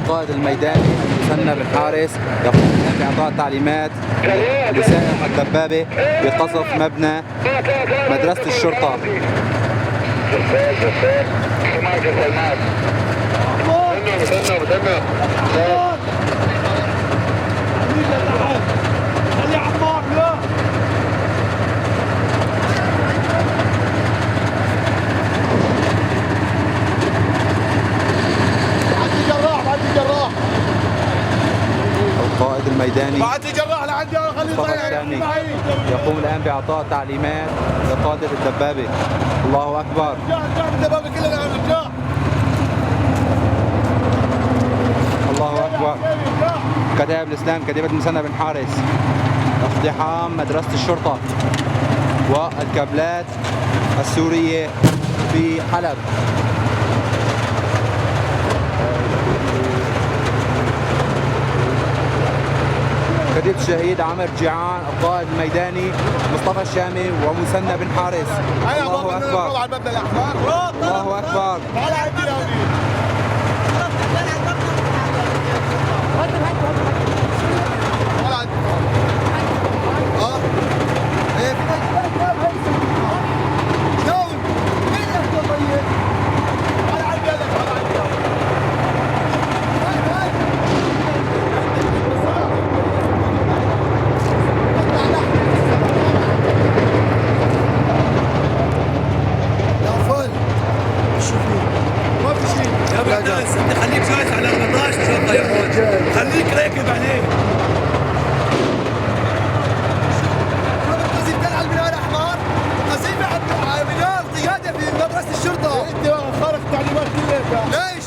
القائد الميداني المثنى بن حارس يقوم الآن بإعطاء تعليمات لسائق الدبابة بقصف مبنى مدرسة الشرطة. القائد الميداني مصطفى الشامي يقوم الآن بإعطاء تعليمات لقادة الدبابة. الله أكبر. الله أكبر. كتائب الإسلام كتيبة المثنى بن حارس اقتحام مدرسة الشرطة والكابلات السورية في حلب. كتيبة الشهيد عمر جيعان القائد الميداني مصطفى الشامي ومثنى بن حارس. الله أكبر. الله أكبر. انت خليك جالس على 14 شرطه يا اخوان، خليك راكب عليه. قصيدة على البناء الاحمر، قصيدة على بناء قياده في مدرسه الشرطه. انت خالف تعليمات كلها.